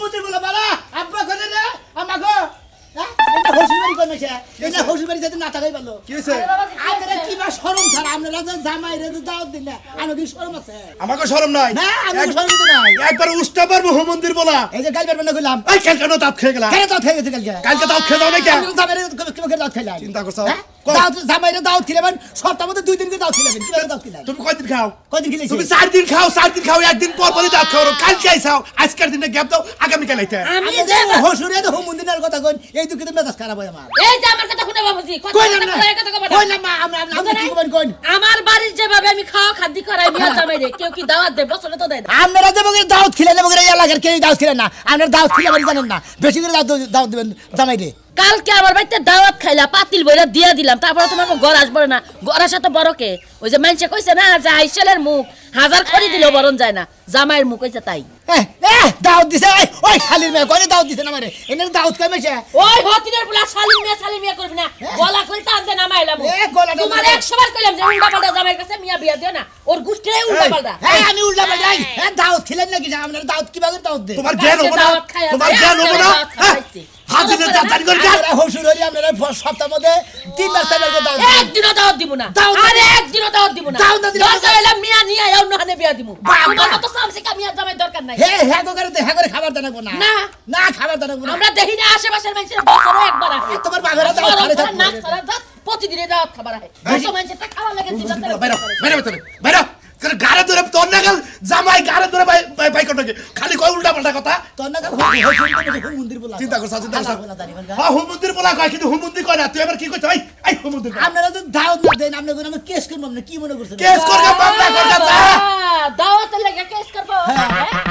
হুমুতি বলা বাবা আব্বা করে রে আমাগো এটা হোসিবাড়ি কোন মেশে এটা হোসিবাড়ি যেতে না থাকাই ভালো কি হইছে আপনারা কি বা শরম ছাড়া আপনারা যে জামাই রে দাওয়াত দিন না আমার কি শরম আছে আমাকে শরম নাই না আমার শরম তো নাই একবার উষ্টা পারবো হুমন্দির বলা এই যে কাল পারবেন না কইলাম এই কালকে না দাঁত খেয়ে গেলা কেন দাওয়াত খেয়ে গেছে কালকে দাঁত খেয়ে দাও না কেন জামাই রে কি দাওয়াত খাইলা চিন্তা করছো দাওয়াত জামাই রে দাওয়াত খিলাবেন সপ্তাহের মধ্যে 2 দিন করে দাওয়াত খিলাবেন কি দাওয়াত খিলাবেন তুমি কয়দিন খাও কয়দিন খিলাইছি তুমি 4 দিন খাও একদিন পর পরই দাঁত খাও কালকে আইছাও আজকের দিনে গ্যাপ দাও আগামী কাল আইতে আমি যে হসুরে তো হুমুন্দিনার কথা কই এই দুঃখে তো মেজাজ খারাপ হয় আমার এই যে আমার কথা শুনে বাবাজি কই না মা আমরা কি করবেন কই আমার বাড়ির যেভাবে আমি খাওয়া খাদ্য করাই মিয়া জামাই রে কেউ কি দাওয়াত দেব বছরে তো দেয় না আমরা যে বগের দাওয়াত খিলালে বগের এলাকার কেউ দাওয়াত খিলেন না আমরা দাওয়াত খিলাবেন জানেন না বেশি করে দাওয়াত দিবেন জামাই রে কালকে আমার বাড়িতে দাওয়াত খাইলা পাতিল বইরা দিয়া দিলাম তারপরে তোমার ঘর আসবে না ঘর আসা তো বড় কে ওই যে মানুষে কইছে না যে আইসেলের মুখ হাজার খড়ি দিলেও বরণ যায় না জামাইয়ের মুখ হইছে তাই দাওয়াত দিছে ওই খালির মেয়ে কই দাওয়াত দিছে না আমারে এনে দাওয়াত কই মেছে ওই হতিনের পোলা শালি মিয়া করবি না গলা খুলতে আনতে নামাইলাম তোমার 100 বার কইলাম যে উল্টা পাল্টা জামাইয়ের কাছে মিয়া বিয়া দিও না ওর গুষ্টিরে উল্টা পাল্টা আমি উল্টা পাল্টা দাওয়াত খিলেন নাকি আমরা দাওয়াত কি বাগের দাওয়াত দে তোমার জ্ঞান হবো না তোমার জ্ঞান হবো না হাজিরে জাতারি করে যা হসুর হরি আমরা সপ্তাহের মধ্যে 3 বার 4 বার করে দাওয়াত একদিনও দাওয়াত দিব না আরে একদিনও দাওয়াত দিব না দরকার হলে মিয়া নিয়ে আয় অন্য হানে বিয়া দিব তোমার মত সামসে কামিয়া জামাই দরকার নাই হ্যাঁ করে খাবার দানা না না খাবার দানা না আমরা দেখি না আশেপাশের মানুষের বছরে একবার আসে তোমার বাগেরা দাওয়াত খারে থাকবে না সারা রাত প্রতিদিনে দাওয়াত খাবার আসে কত মানুষটা খাওয়া লাগে জীবন বাইরে গারে ধরে তোর নাগাল জামাই গারে ধরে বাই করতে খালি কয় উল্টা পাল্টা কথা তোর নাগাল হুমুন্দির বলা চিন্তা করছ হ্যাঁ হুমুন্দির বলা কয় কিন্তু হুমুন্দি কয় না তুই এবার কি কইছ এই হুমুন্দির আপনারা তো দাওয়াত না দেন আপনি কোন আমরা কেস করব না কি মনে করছেন কেস করব মামলা করব দাওয়াত লাগে কেস করব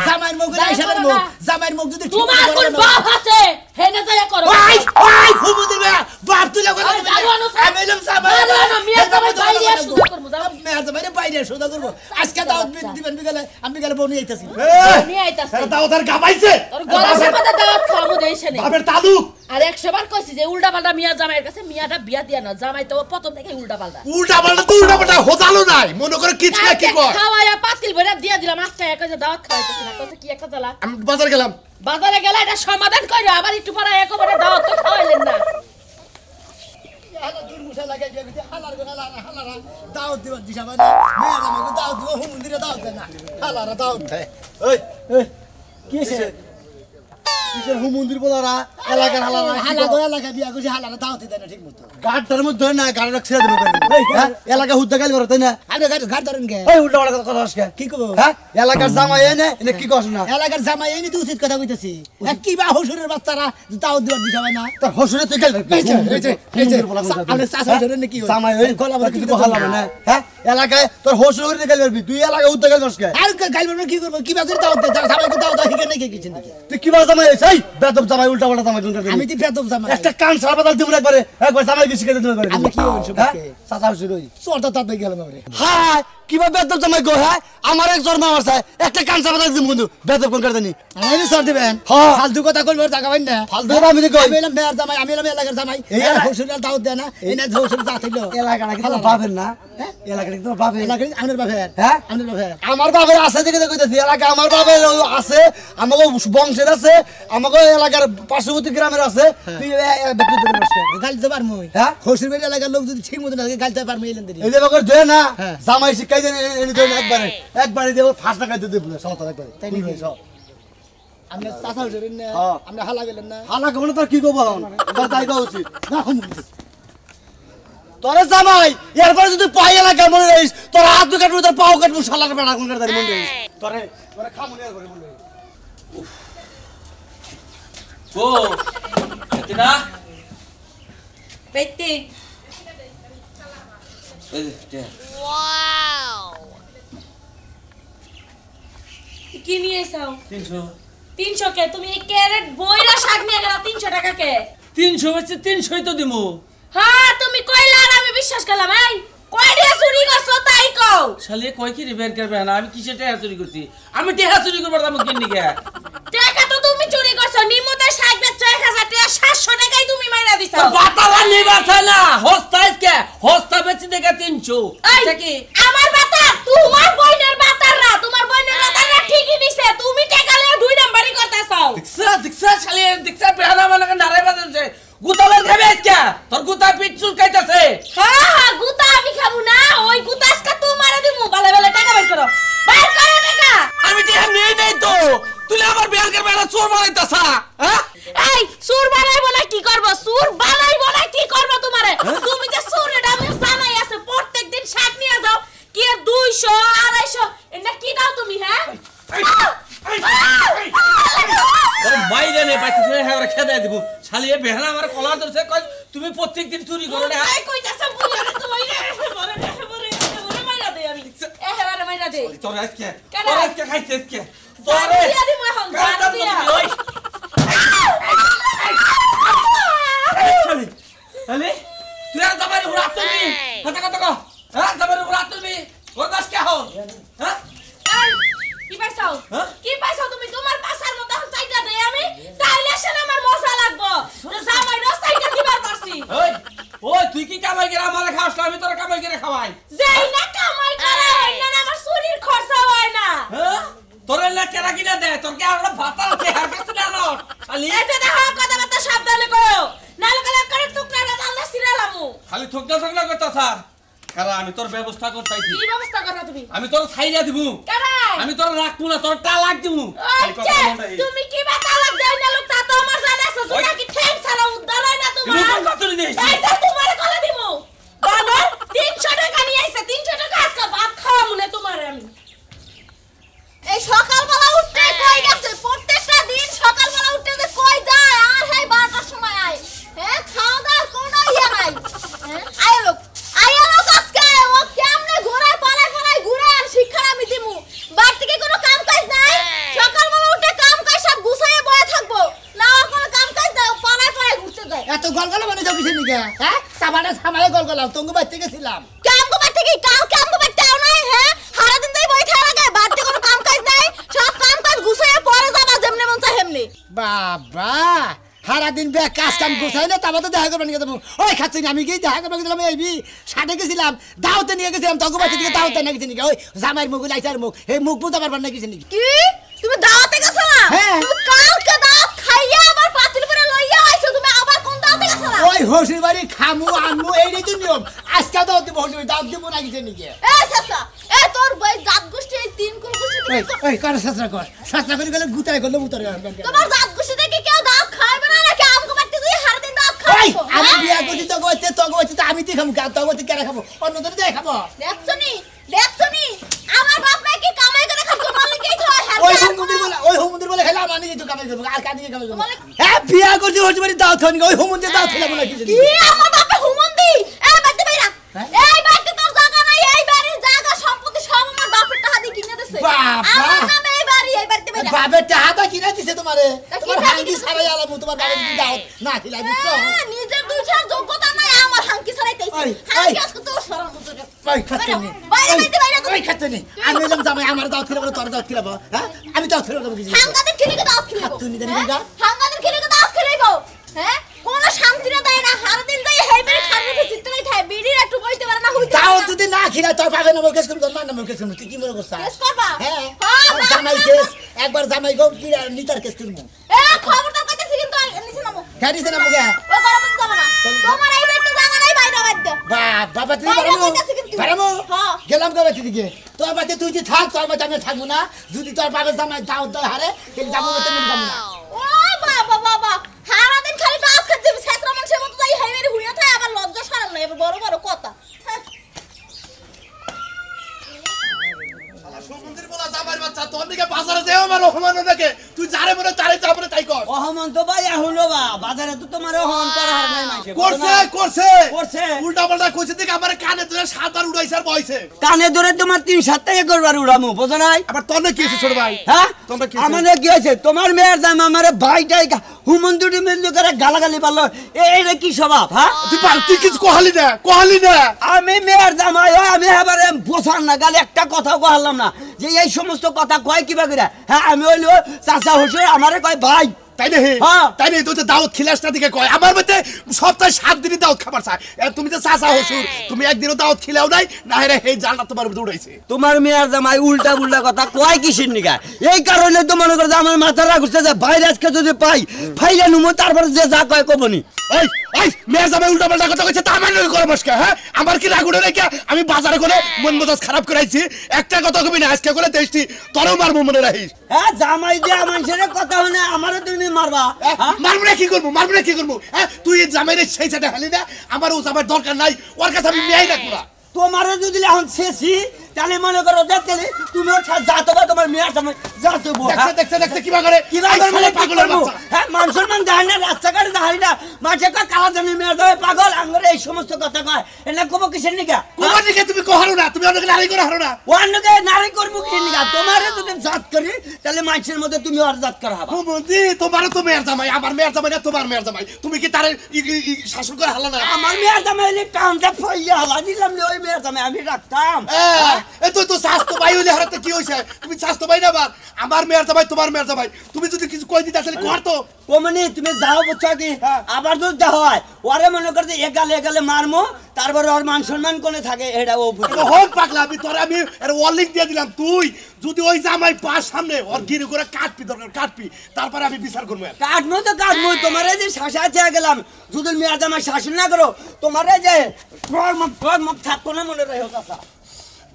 জামাইর মুখ আইসার মুখ জামাইর মুখ যদি তোমার কোন বাপ আছে হেনে যায় করো ওই হুমুন্দির বাপ তুই লাগা আমি এলাম জামাই মিয়া জামাই বাইরে শুরু করব মিয়া জামাই বাইরে শুরু করব আজকে দাওয়াত দিবেন বিকালে আমি বিকালে বউ নিয়ে আইতাছি নিয়ে আইতাছি দাওয়াত আর গাবাইছে তোর গলা সাপাতে দাওয়াত খাওয়াবো দেইছে না বাপের তালুক আর 100 বার কইছি যে উল্টা পাল্টা মিয়া জামাইয়ের কাছে মিয়াটা বিয়া দিয়া না জামাই তো প্রথম থেকে উল্টা পাল্টা তো উল্টা পাল্টা হোদালো নাই মনে করে কিছু না কি কর খাওয়ায়া পাতিল ভরে দিয়া দিলাম আজকে কইছে দাওয়াত খাওয়াইতেছি না কইছে কি একটা জ্বালা আমি বাজার গেলাম বাজারে গেলে এটা সমাধান কইরা আবার একটু পরে একবারে দাওয়াত তো খাওয়াইলেন না দাওয়াত দিবেন দিশা ভাই মেয়েরা আমাকে দাওয়াত দিব হুমুন্দিরে দাওয়াত দেয় না হালারা দাওয়াত দেয় ওই কি আছে কিসের হুমুন্দির বলারা এলাকার হালারা এলাকা বিয়া করছি হালারা দাওয়াত দেয় না ঠিক মতো গাড়টার মধ্যে না গাড়িটা ছেড়ে দেবে এলাকা হুদ্দা গাল করো তাই না আপনি ঘাট ধরেন কে ওই উল্টা পাল্টা কথা আজকে কি কব হ্যাঁ এলাকার জামাই এনে কি কস না এলাকার জামাই এনে তো উচিত কথা কইতেছি কি বা হসুরের বাচ্চারা দাওয়াত দিবার দিশা ভাই না তোর হসুরে তুই গেল আপনি চাচা ধরেন নাকি জামাই ওই গলা বলে কিছু হালাবে না হ্যাঁ এলাকায় তোর হসুরে করে গেল পারবি তুই এলাকা হুদ্দা গাল করস কে আর গাইল কি করব কি বা করে দাওয়াত দেয় জামাইকে দাওয়াত হিকে নাকি কিছু নাকি তুই কি বা জামাই এই বেদব জামাই উল্টা পাল্টা জামাই কোন আমি তো বেদব জামাই একটা কান সারা বদল দিব একবার জামাই কি শিখাতে দিতে পারবি আমি কি হইছ বাকে চাচা হসুর ওই চোরটা তাতে গেলাম রে হ্যাঁ কিভাবে বেদব জামাই গো হ্যাঁ আমার এক জন্ম আছে একটা কান সারা বদল দিব কিন্তু বেদব কোন করে জানি আমি সর দিবেন হ্যাঁ ফালতু কথা কইব টাকা পাই না ফালতু আমি কই আমি এলাম মেয়ের জামাই আমি এলাম এলাকার জামাই এই হসুরের দাওয়াত দেয় না এনে হসুর দাওয়াত হইলো এলাকাটা কি তোর বাপের না এলাকাটা কি তোর বাপের এলাকার আমাদের বাপের হ্যাঁ আমাদের বাপের আমার বাপের আছে দেখে কইতাছি এলাকা আমার বাপের আছে আমাগো বংশের আছে আমাগো এলাকার পার্শ্ববর্তী গ্রামের আছে তুই ব্যক্তি দিতে পারছিস গালতে পারমু হ্যাঁ হসুর বাড়ির এলাকার লোক যদি ঠিক মতো না গালতে পারমু এলেন দেরি এই যে বকর দে না জামাই শিখাই দেন এনে দেন একবারে দেব ফাঁস টাকা দিতে বলে সমতা একবারে তাই নি আমরা চাচা হসুরের না আমরা হালা গেলেন না হালা কোন তোর কি কব তোর তাই কও উচিত না তোরে জামাই এরপরে যদি পাই এলাকা মনে রইস তোর হাত দু কাটবো তোর পাও কাটবো শালার বেড়া কোন করে মনে রইস তোরে তোরে খামুনি এরপরে মনে রইস ও এতনা পেতে এই যে ওয়াও কি নিয়ে এসেছো 300 300 কে তুমি ক্যারেট বইরা শাক নিয়ে গেলা 300 টাকা কে 300 বেচে 300ই তো দিমু হ্যাঁ তুমি কইলা আর আমি বিশ্বাস করলাম এই কই দিয়া চুরি করছো তাই কও শালি কই কি রিপেয়ার করবে না আমি কিসে টাকা চুরি করছি আমি টাকা চুরি করবার দাম কিন নিকে টাকা তো তুমি চুরি করছো নিমতে শাক বেচছো 1000 টাকা 700 টাকাই তুমি মাইরা দিছো তো বাতালা নিবাছ না হস্তাইস কে হস্তা বেচি দেখা 300 আচ্ছা কি আমার বাতা তোমার বইনের বাতার না তোমার বইনের বাতার না ঠিকই দিছে তুমি টাকা লয়ে দুই নাম্বারই করতাছো আমার বেয়ানকের বেলা চোর বানাইতাছা হ্যাঁ এই সুর বানাইবো না কি করব সুর বানাইবো না কি করব তোমারে তুমি যে সুর এটা আমি জানাই আছে প্রত্যেকদিন শাক নিয়ে যাও কি 200 250 এটা কি দাও তুমি হ্যাঁ তোর মাইরে নে পাইছিস হ্যাঁ ওরা খেদাই দিব শালিয়ে বেহানা আমার কলার ধরছে কই তুমি প্রত্যেকদিন চুরি করো না এই কইতাছ বুঝারে তো মাইরা বরে মাইরা দে আমি এবারে মাইরা দে তোর আজকে কেন? তোর আজকে খাইছিস কে তোরে দিয়া দিমু এখন জান দিয়া আলে তুই আর জামাইরে উড়াত তুমি কথা কথা কও হ্যাঁ জামাইরে উড়াত তুমি ওর দাস কে হও হ্যাঁ এই কি পাইছাও হ্যাঁ? কি পাইছাও তুমি তোমার পাছার মত এখন চাইটা দেই আমি তাইলে সেন আমার মজা লাগবো জামাই রাস্তাইটা দিবার পারছি ওই ওই তুই কি কামাই করে আমারে খাওয়াস না আমি তোর কামাই করে খাওয়াই যেই না কামাই করে না আমার শরীর খরচা হয় না হ্যাঁ তোর এলা কেরা কিনা দে তোর কি আর ভাতা আছে আর কিছু না না খালি এতে দেখো কথাবার্তা সাবধানে করো নালে কলা করে টুকরাটা আল্লাহ সিরালামু খালি ঠকনা করতাছা কারণ আমি তোর ব্যবস্থা করতেছি কি ব্যবস্থা করো তুমি আমি তোর ছাইরা দিমু কারাই আমি তোর রাখবো না তোর তালাক দিমু খালি কথা আচ্ছা মন্ডাই তুমি কি বা তালাক দেই না লোক তা তো আমার জানা আছে ওই। যেটা কি ঠ্যাং ছাড়া উদ্ধার হয় না তুমি তোমার কোন কথা দিছিস এই যে তোমারে কলা দিমু বানর 300 টাকা নিয়ে আইছে 300 টাকা আজকে ভাত খাওয়া মনে তোমারে আমি এই সকালবেলা উঠতে কই গেছে প্রত্যেকটা দিন সকালবেলা উঠতে যে কই যায় আর হেই 12টার সময় আয় হ্যাঁ খাওয়া দাওয়ার কোনো ইয়া নাই হ্যাঁ আয় লোক আজকে ও কেমনে ঘোরায় পালায় ঘুরে আর শিক্ষা আমি দিমু বাড়ি থেকে কোনো কাম কাজ নাই সকালবেলা উঠে কাম কাজ সব গুছাইয়ে বয়ে থাকবো না আর কোনো কাম কাজ দাও পালায় ঘুরতে যায় এত গলগলা মানে যাও কিসের নিকে হ্যাঁ সাবানে সামালে গলগলা তঙ্গু বাইতে গেছিলাম কাম করতে কি কাম করতে আও নাই হ্যাঁ সারা দিন তাই বই থাকা লাগে বাড়ি থেকে কোনো কাম কাজ নাই সব কাম কাজ গুছাইয়ে পরে যাবা যেমনে মন চায় হেমনে বাবা সারা দিন ব্যাগ কাজ কাম গোছাই না তারপর তো দেখা করবেন নিয়ে যাবো ওই খাচ্ছি আমি কি দেখা করবেন গেছিলাম এই সাথে গেছিলাম দাওতে নিয়ে গেছিলাম তঙ্গু বাইতে দিকে দাওতে নিয়ে গেছি নাকি ওই জামাইয়ের মুখ লাইসার মুখ এই মুখ বুঝতে পারবার না কিছু নাকি কি তুমি দাওয়াতে গেছলা হ্যাঁ। তুমি কালকে দাওয়াত খাইয়া আবার পাতিল করে লইয়া আইছো তুমি আবার কোন দাওয়াতে গেছলা ওই হসির বাড়ি খামু আনমু এইটাই তো নিয়ম আজকে দাওয়াত দিব হসির বাড়ি দাওয়াত দিব না কিছু নাকি এ চাচা এ তোর বই জাত গোষ্ঠী এই তিন কুল গোষ্ঠী ওই থেকে ওই কর শাস্ত্রা করে গেলে গুতায় করলে গুতারে তোমার জাত গোষ্ঠী থেকে কেউ দাওয়াত খাইবে না নাকি আমগো বাড়িতে তুই হার দিন দাওয়াত ওই খাইছো আমি বিয়া করছি তো গইতে তো আমি তুই খাবো তো গইতে কেন খাবো অন্যদের দিয়ে খাবো দেখছনি আমার বাপ নাকি কামাই করে খাচ্ছে তোমার লাগেই তো হার ওই হুমুন্দির বলে খেলা আমি নিজে তো কামাই করবো আর কানি কামাই করবো হ্যাঁ বিয়া করছি হসির বাড়ি দাওয়াত খাওনি ওই হুমুন্দির দাওয়াত খেলাম না কিছু কি আমার বাপে হুমন্দি এ বাড়িতে বাইরা হ্যাঁ? এই বাড়িতে তোর জায়গা নাই এই বাড়ির জায়গা সম্পত্তি সব আমার বাপের টাকা দিয়ে কিনে দিছে বাবা! আমার নামে এই বাড়িতে বাইরা বাবের টাহাটা কিনে দিছে তোমারে তা কি তোমার টাকা হাঙ্গি কিনে সারাই আলামু তোমার বাবার যদি দাওয়াত না খিলাই বুঝছো নিজের দুইটার যোগ্যতা নাই আমার হাঙ্কি ছাড়াইতেছি ওই, হাঙ্কি ওই। আজকে তো সরম বুঝরে ওই খাচ্ছেনি ওই খাচ্ছেনি আমি এলাম জামাই আমার দাওয়াত খিলাবো তোর দাওয়াত খিলাবো হ্যাঁ আমি দাওয়াত খিলাবো কিছু হাঙ্গাদের খিলিকে দাওয়াত খিলাবো খাতুনি দেনি কিনা? হাঙ্গাদের খিলিকে দাওয়াত খিলাইবো হ্যাঁ কোন শান্তি না দেয় না হার দিন যাই হেই মেরে খাবে তো চিত্তলাই থাকে বিড়ির একটু বইতে পারে না হইতে দাওয়াত যদি না খিলাই তোর পাবে না কেস করবো না কেস করবো তুই কি মনে করছিস কেস করবা হ্যাঁ হ্যাঁ, আর জামাই কেস একবার জামাই গো কি নিতার কেস করবো এ খবরদার কইতেছি কিন্তু নিচে নামো গাড়িতে না মুগে ও গরমে যাব না তোমার এই বেতে জায়গা নাই বাইরে বাইরে বাবা তুই বাইরে বারামু কইতাছি কিন্তু। বারামু হ্যাঁ। গেলাম কবে দিকে তোর বাড়িতে তুই যে থাক তোর বাড়িতে আমি থাকবো না যদি তোর বাবার জামাই দাওয়াত দেয় হারে তাহলে যাবো না তুমি যাবো না ও বাবা সারা দিন খালি দাওয়াত খেতে ছেত্রা মানুষের মতো যাই হেই মেরে হুইয়া থাকে আবার লজ্জা শরম নাই বড় বড় কথা হ্যাঁ। সমুদ্রের বলা জামাই বাচ্চা তোর দিকে বাজারে যেও আমার রহমান দেখে তুই যারে মনে তারে যাবরে তাই কর অহমান তো ভাই হলো বা বাজারে তো তোমার অহমান করা হার নাই মাইছে করছে উল্টা পাল্টা কইছে দিকে আমার কানে ধরে সাতবার উড়াইছে আর বইছে কানে ধরে তোমার 3-7 থেকে করবার উড়ামু বুঝো নাই আবার তোর কি হইছে ছোট ভাই হ্যাঁ তোমরা কি হইছে? আমাদের কি হয়েছে তোমার মেয়ের জামা আমারে ভাইটাই হুমন্দুটি মিন্দু করে গালাগালি পারলো এইটা কি স্বভাব হ্যাঁ তুই কিছু কহালি না আমি মেয়ের জামাই আমি এবারে বসার না গালে একটা কথাও কহালাম না যে এই সমস্ত কথা কয় কিবা করে হ্যাঁ আমি হইলো চাচা হুসুর আমারে কয় ভাই তাই না হে তাই না তুই তো দাওয়াত খিলাস না দিকে কয় আমার মতে সপ্তাহে 7 দিনই দাওয়াত খাবার চায় তুমি তো চাচা হসুর তুমি একদিনও দাওয়াত খিলাও নাই না হে এই জালটা তোমার উপর উড়াইছে তোমার মেয়ের জামাই উল্টা উল্টা কথা কয় কিসের নিগা এই কারণে তো মনে করে যে আমার মাথা রাগ উঠছে যে বাইরে আজকে যদি পাই ফাইলে নুমো তারপর যে যা কয় কবনি এই এই মেয়ের জামাই উল্টা পাল্টা কথা কইছে তা মানে করে বসকা হ্যাঁ আমার কি রাগ উঠে রেখে আমি বাজারে করে মন মেজাজ খারাপ করাইছি একটা কথা কবি না আজকে করে দেশটি তোরও মারবো মনে রাখিস হ্যাঁ জামাই যে মানুষের কথা হনে আমারও তুমি মারবা মারবো না কি করবো হ্যাঁ তুই এই জামাইরে সেই সাথে হালি না আমার ও জামাইয়ের দরকার নাই ওর কাছে আমি মেয়েই রাখবো না তোমারও যদি এখন শেষি তাহলে মনে করো দেখতে তুমিও যাতো বা তোমার মেয়ের জামাই যাতো দেখতে কিবা করে পাগলের বাচ্চা হ্যাঁ মানুষ মান যায় না রাস্তাঘাটে যায় না মাঝে কয় কালা জানি মেয়ের জামাই পাগল আঙ্গরে এই সমস্ত কথা কয় এটা কব কিসের নিকা কোন দিকে তুমি কহারো না তুমি অন্যকে নারী করে হারো না অন্যকে নারী করবো কিসের নিকা তোমারে যদি জাত করি তাহলে মানুষের মধ্যে তুমি আর জাত করা হবে বন্ধু তোমারও তো মেয়ের জামাই আমার মেয়ের জামাই না তোমার মেয়ের জামাই তুমি কি তার শাসন করে হালা না আমার মেয়ের জামাই টাউনটা ফইয়া হালা দিলাম ওই মেয়ের জামাই আমি রাখতাম তুই তো স্বাস্থ্য বাই হইলে হারাতে কি হইছে তুমি স্বাস্থ্য বাই না আমার মেয়ের জামাই তোমার মেয়ের জামাই তুমি যদি কিছু কই দিতে আসলে কর তো ওমনি তুমি যাও বুঝছো কি আবার যদি যা হয় ওরে মনে করতে এগালে মারমু তারপর ওর মান সম্মান কোনে থাকে এটা ও বুঝো হোক পাগলা আমি তোরে আমি এর ওয়ার্নিং দিয়ে দিলাম তুই যদি ওই জামাই পাস সামনে ওর গিরি করে কাটপি দরকার কাটপি তারপরে আমি বিচার করব কাটমু তো কাটমু তোমারে যে শাসা চেয়ে গেলাম যদি মেয়ের জামাই শাসন না করো তোমারে যে মুখ থাকতো না মনে রাখো কথা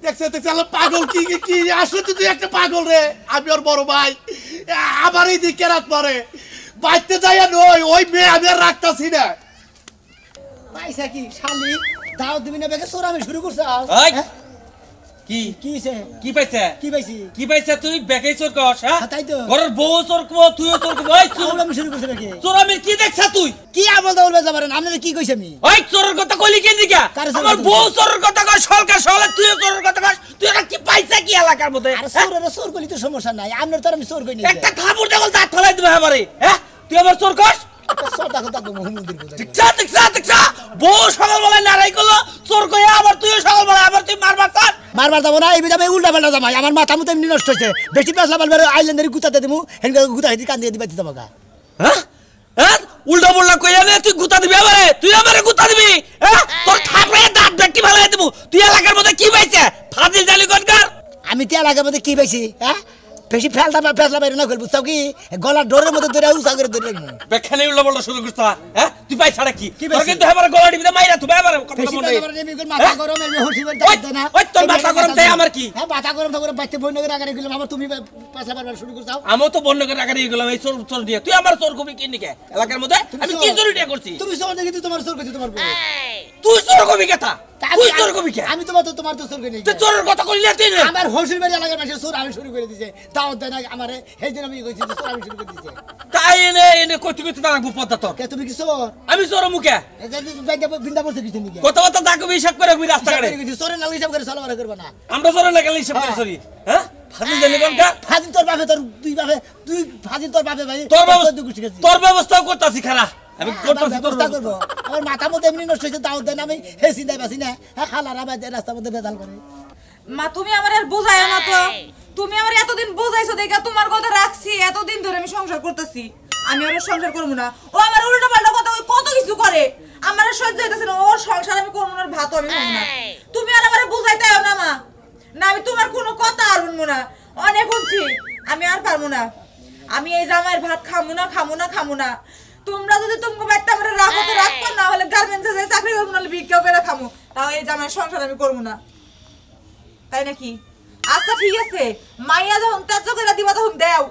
দেখছে পাগল কি আসলে তুই একটা পাগল রে আমি ওর বড় ভাই আবার এই দিকে রাত পরে বাইতে যাইয়া নই ওই মেয়ে আমি আর রাখতাছি না পাইছা কি শালি দাও দিবি না বেগে সোরামি শুরু করছ কি কি হইছে কি পাইছে কি পাইছে তুই বেকাই চোর কস হ্যাঁ তাই তো ঘরের বউ চোর কো তুইও চোর কো ওই চোর আমি শুরু করছ নাকি চোরামি কি দেখছ তুই কি আমল দাও বলবে যাবেন আপনি কি কইছ আমি ওই চোরের কথা কইলি কেন দিকা আমার বউ চোরের কথা কয় সরকার সলে তুইও চোরের কথা কস তুই এটা কি পাইছা কি এলাকার মধ্যে আরে চোরের কইলি তো সমস্যা নাই আপনার তো আমি চোর কই নি একটা থাপুর দেবল দাঁত ফলাই দিবে আমারে হ্যাঁ তুই আমার চোর কস সদা কথা কো মন্দির কো দেখছা বউ সকালবেলা নারাই করলো চোর কইয়া আবার তুইও সকালবেলা আবার তুই মারবার যাবো না এই বিধা উল্টা পাল্টা জামাই আমার মাথা মতো এমনি নষ্ট হচ্ছে বেশি পেছলা পালবে আইল্যান্ডের গুতাতে দিমু হেনকা গুতা হেদি কান দিয়ে দিবা দিতে বাগা হ্যাঁ হ্যাঁ উল্টা বললা কইয়া নে তুই গুতা দিবি আমারে তুই আমারে গুতা দিবি হ্যাঁ তোর থাপড়ে দাঁত বেটি ভালাই দেবো তুই এলাকার মধ্যে কি পাইছে ফাজিল জালি গনকার আমি তে এলাকার মধ্যে কি পাইছি হ্যাঁ বেশি ফেসলা বাইরে না করব বুঝছাও কি গলার ডোরের মধ্যে ধরে উসা করে ধরে রাখবো বেখানে উল্টা বললা শুরু করছ হ্যাঁ তুই পাই ছাড়া কি তোর কিন্তু আমার গলা দিবি মাইরা তুই আমারে কথা মনে মাথা গরম এমনি হসিবার দাঁত না ওই তোর মাথা গরম তাই আমার কি হ্যাঁ মাথা গরম তো করে বাইতে বই নগর আগারে গেলাম আবার তুমি ফেসলা বারবার শুরু করছাও আমও তো বন্ধ করে আগারে গেলাম এই চোর দিয়ে তুই আমার চোর কবি কি নিকে এলাকার মধ্যে আমি কি চুরি করছি তুমি চোর দেখি তোমার চোর কইছি তোমার তুই চোর কবি কথা তুই চোর কবি কে আমি তোমার তো চোর কই নাই তুই চোরের কথা কইলি তুই না আমার হসির বাড়ি এলাকার মানুষ চোর আমি শুরু করে দিছে দাওয়াত দেনা আমারে হেদিন আমি কইছি চোর আমি শুরু করে দিছে তাই এনে কইতে দাঁড়া গোপদা তোর কে তুমি কি চোর আমি চোর মুখে এই যে বিন্দা বলতে কিছু নি কথা কথা তাকে হিসাব করে কই রাস্তা কাটে চোরের নাম হিসাব করে চলাফেরা করবে না আমরা চোরের না গেলে হিসাব করে চলি হ্যাঁ ফাজিল জানি কোনটা ফাজিল তোর বাপে তুই ফাজিল তোর বাপে ভাই তোর ব্যবস্থা করতাছি খালা আমি করতাছি তোর ব্যবস্থা করব আমার মাথা মধ্যে এমনি নষ্ট হইছে দাও দেন আমি হেসি দেই বাসি না হালারা বাজে রাস্তার মধ্যে বেদাল করে মা তুমি আমার আর বোঝায়ো না তো তুমি আমার এতদিন বোঝাইছো দেখা তোমার কথা রাখছি এতদিন ধরে আমি সংসার করতেছি আমি আর সংসার করব না ও আমার উল্টো পাল্টা কথা কত কিছু করে আমার সহ্য হইতাছে না ওর সংসার আমি করব না ভাত আমি খাবো না তুমি আর আমারে বুঝাইতাও না মা না আমি তোমার কোনো কথা আর শুনবো না অনেক শুনছি আমি আর পারবো না আমি এই জামাইয়ের ভাত খামু না তোমরা যদি তুমি একটা আমার রাখো তো রাখতো না হলে গার্মেন্টসে যাই চাকরি করবো না ভিক্ষা করে খামু তাও এই জামাইয়ের সংসার আমি করবো না তাই নাকি আচ্ছা ঠিক আছে মাইয়া যখন তেজ করে দিবা তখন দেও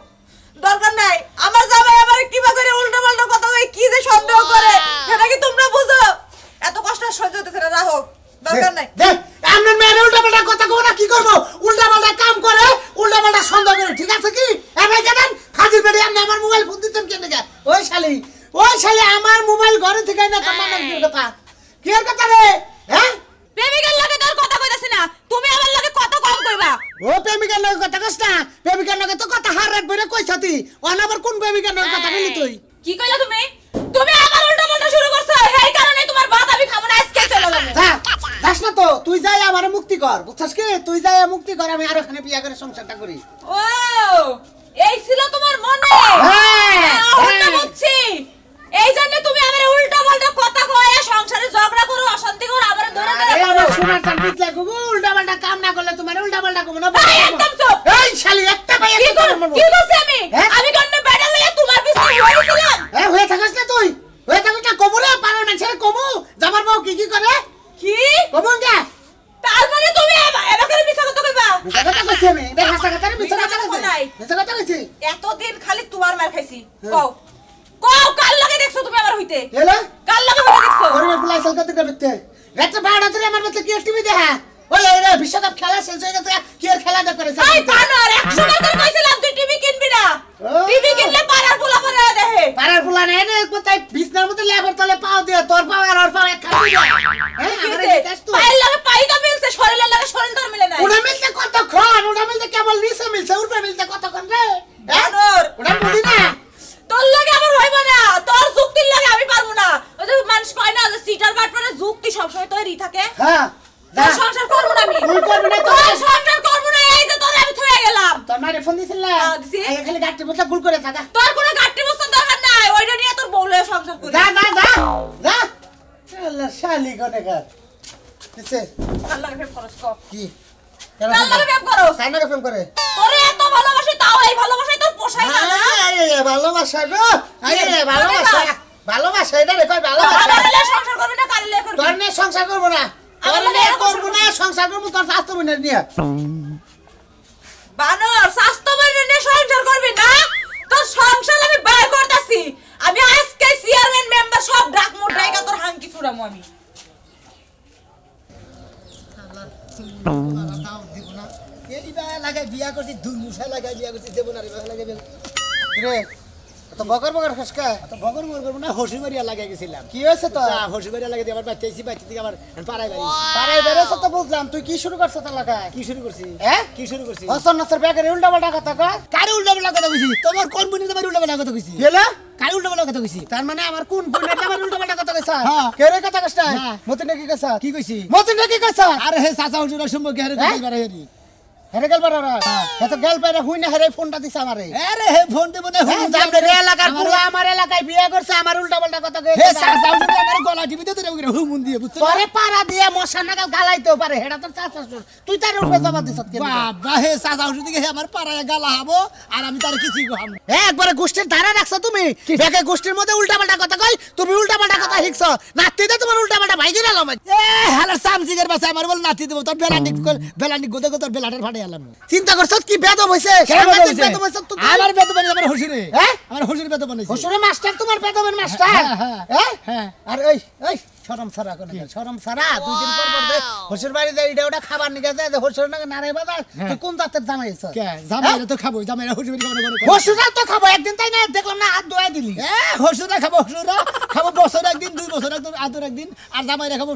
দরকার নাই আমার জামাই আমার কিবা করে উল্টো পাল্টা কথা কই কি যে সন্দেহ করে সেটা কি তোমরা বুঝো এত কষ্ট সহ্য হতেছে না রাখো দরকার নাই দেখ আমার মেয়ে উল্টা পাল্টা কথা কও না কি করব উল্টা পাল্টা কাম করে উল্টা পাল্টা সন্দেহ করে ঠিক আছে কি এবারে জানেন ফাজিল বেড়ে আপনি আমার মোবাইল ফোন দিতেন কেন কে ওই শালি আমার মোবাইল ঘরে থেকে না তোমার নাম কি কথা কি এর কথা রে হ্যাঁ প্রেমিকার লাগে তোর কথা কইতাছি না তুমি আমার লাগে কথা কম কইবা ও প্রেমিকার লাগে কথা কইছ না প্রেমিকার লাগে তো কথা হার রাত বইরে কইছাতি ওন আবার কোন প্রেমিকার লাগে কথা বলি তুই কি কইলা তুমি আমার উল্টা পাল্টা শুরু করছো এই কারণে তোমার ভাত আমি খাবো না আজকে চলে যাবো যাস না তো তুই যাই আমারে মুক্তি কর বুঝছস কি তুই যাই মুক্তি কর আমি আর ওখানে বিয়া করে সংসারটা করি ও এই ছিল তোমার মনে হ্যাঁ এতদিন খালি তোমার মার খাইছি কও কও কাল লাগে দেখছো তুমি আমার হইতে এলা কাল লাগে হইতে দেখছো ওরে প্লাই সাল করতে করতে রাতে 12টা ধরে আমার মধ্যে কি টিভি দেখা ওই রে বিশ্বকাপ খেলা শেষ হয়ে গেছে কি আর খেলা দেখ করে ভাই বানর 100 টাকা কইছিলাম তুই টিভি কিনবি না টিভি কিনলে পাড়ার পোলা পরে দেখে পাড়ার পোলা নেই না কোথায় বিছনার মধ্যে লেবার তলে পাও দিয়ে তোর পাও আর ওর পাও এক খাবি হ্যাঁ আমারে দেখাস তুই পায়ের লাগে পাই তো মিলছে শরীরের লাগে শরীর তো মিলে না ওটা মিলতে কতক্ষণ ওটা মিলতে কেবল নিচে মিলছে উপরে মিলতে কতক্ষণ রে বানর ওটা বুঝি না তোর লাগে আমার হইব না তোর যুক্তির লাগে আমি পারবো না ওই যে মানুষ কয় না যে সিটার বাটপারে যুক্তি সব সময় তৈরি থাকে হ্যাঁ তোর সংসার করব না আমি তুই করবি না তোর সংসার করব না এই যে তোর আমি থয়ে গেলাম তোর মারে ফোন দিছিল না দিছি। এই খালি গাট্টি বসে ভুল করে থাকা তোর কোনো গাট্টি বস্তু দরকার নাই ওইটা নিয়ে তোর বউলে সংসার করি যা যা যা যা আল্লাহ শালি কোনে কার কিসে কাল লাগে ফেম করস কো কি কাল লাগে ফেম করস সাইনাকে ফোন করে তোরে এত ভালোবাসি তাও এই ভালোবাসাই তোর পোষায় না না আরে ভালোবাসা গো আরে ভালোবাসা ভালোবাসা এটা রে কই ভালোবাসা আমারে সংসার করবি না কালে করবি তোর নিয়ে সংসার করব না তোর নিয়ে করব না সংসার করব তোর স্বাস্থ্য বনের নিয়ে বানর স্বাস্থ্যবান নিয়ে সংসার করবি না তোর সংসার আমি বাইর করতেছি আমি আজকে চেয়ারম্যান মেম্বার সব ডাক মোটাইকা তোর হাঙ্কি ছুড়ামু আমি এইবা লাগাই বিয়া করছি দুই মুসা লাগাই বিয়া করছি দেব না রে লাগাই রে তো বকর বকর খসকা তো বকর বকর করব না হসিবাড়িয়া লাগাই গেছিলাম কি হয়েছে তো হসিবাড়িয়া লাগাই দিয়ে আবার বাচ্চাইছি বাচ্চা থেকে আবার পাড়ায় বাড়ি পাড়ায় বেরেছ তো বুঝলাম তুই কি শুরু করছ তো লাগা কি শুরু করছিস হ্যাঁ কি শুরু করছিস হসন নাসর ব্যাগের উল্টা পাল্টা কথা কয় কারে উল্টা পাল্টা কথা কইছি তোমার কোন বুনি তোমার উল্টা পাল্টা কথা কইছি গেলা কারে উল্টা পাল্টা কথা কইছি তার মানে আমার কোন বুনি তোমার উল্টা পাল্টা কথা কইছা কে রে কথা কইছা মতিনে কি কইছা কি কইছি মতিনে কি কইছা আরে হে চাচা হুজুরের সম্পর্কে হেরে কইবার হেরি হেরে গেল বারা এত গেল পারে হুই না হেরে ফোনটা দিছ আমারে আরে হে ফোন দেব না হুই আমরা রে এলাকার পুরা আমার এলাকায় বিয়ে করছে আমার উল্টা পাল্টা কথা কইছে হে চাচা হুজুর আমার গলা টিপিতে ধরে ওরে হুমুন দিয়ে বুঝছ তোরে পাড়া দিয়ে মশা নাগাল গালাইতেও পারে হেডা তোর চাচা তুই তার উপরে জবাব দিছ কে বাবা হে চাচা হুজুর দিকে আমার পাড়ায় গালা হাবো আর আমি তার কিছু কইম একবারে গোষ্ঠীর ধারা রাখছো তুমি দেখে গোষ্ঠীর মধ্যে উল্টা পাল্টা কথা কই তুমি উল্টা পাল্টা কথা শিখছো নাতিতে তোমার উল্টা পাল্টা ভাই গিয়ে লাম এ হালা সামজিগের বাসা আমার বল নাতি দেব তোর বেলান্ডিক গোদে তোর বেলাটার ফাটে এলাম চিন্তা করছস কি বেদব হইছে বেদব হইছে আমার বেদব বানি আমার হুজুরে হ্যাঁ আমার হুজুর বেদব বানাইছে হুজুরে মাস্টার তোমার বেদবের মাস্টার হ্যাঁ হ্যাঁ আর এই শরম সারা কোন শরম সারা দুই দিন পর দে হুজুর বাড়ি দে এটা ওটা খাবার নিয়ে যায় হুজুর না নারে বাজার তুই কোন জাতের জামাইছ কে জামাইরা তো খাবো জামাইরা হুজুর কেমন করে হুজুরা তো খাবো একদিন তাই না দেখলাম না হাত ধোয়া দিলি হুজুরা খাবো হুজুরা খাবো বছর একদিন দুই বছর একদিন আদর একদিন আর জামাইরা খাবো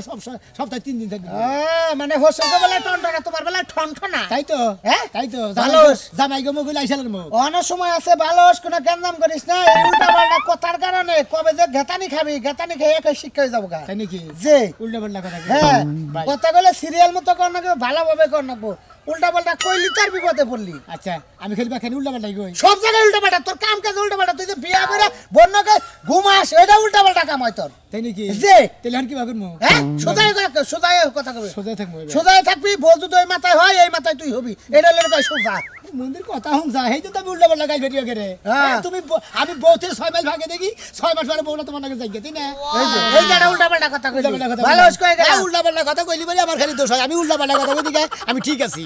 সপ্তাহে 3 দিন থাকবে মানে হুজুর বেলা টনটনা তোমার বেলা ঠনঠনা তাই তো হ্যাঁ তাই তো ভালো জামাই গো মগুল আইছালের মো অন সময় আছে ভালো কোন গঞ্জাম করিস না এই উল্টা পাল্টা কথার কারণে কবে যে গেতানি খাবি গেতানি খেয়ে একা শিক্ষা হয়ে যাবো গা তাই নাকি যে উল্টা পাল্টা কথা হ্যাঁ কথা বলে সিরিয়াল মতো কর না ভালোভাবে কর না উল্টা পাল্টা কইলি তার বিপদে পড়লি আচ্ছা আমি খেলি বাখানি উল্টা পাল্টা কই সব জায়গায় উল্টা পাল্টা তোর কাম কাজ উল্টা পাল্টা তুই যে বিয়া করে বন্যকে ঘুমাস এটা উল্টা পাল্টা কাম হয় তোর তাই নাকি যে তাহলে আর কি ভাগ করব হ্যাঁ সোজাই কথা কবে সোজাই থাকবি বল যদি ওই মাথায় হয় এই মাথায় তুই হবি এটা হলো কই সোজা মন্দির কথা হুন যা হেই তো তুমি উল্টা পাল্টা গাই ভিডিও করে তুমি আমি বউতে 6 মাইল ভাগে দেখি 6 মাস পরে বউটা তোমার নাকি যাই গেতি না এই যে উল্টা পাল্টা কথা কইলি ভালো কই গেল উল্টা পাল্টা কথা কইলি বলে আমার খালি দোষ হয় আমি উল্টা পাল্টা কথা কই দিকে আমি ঠিক আছি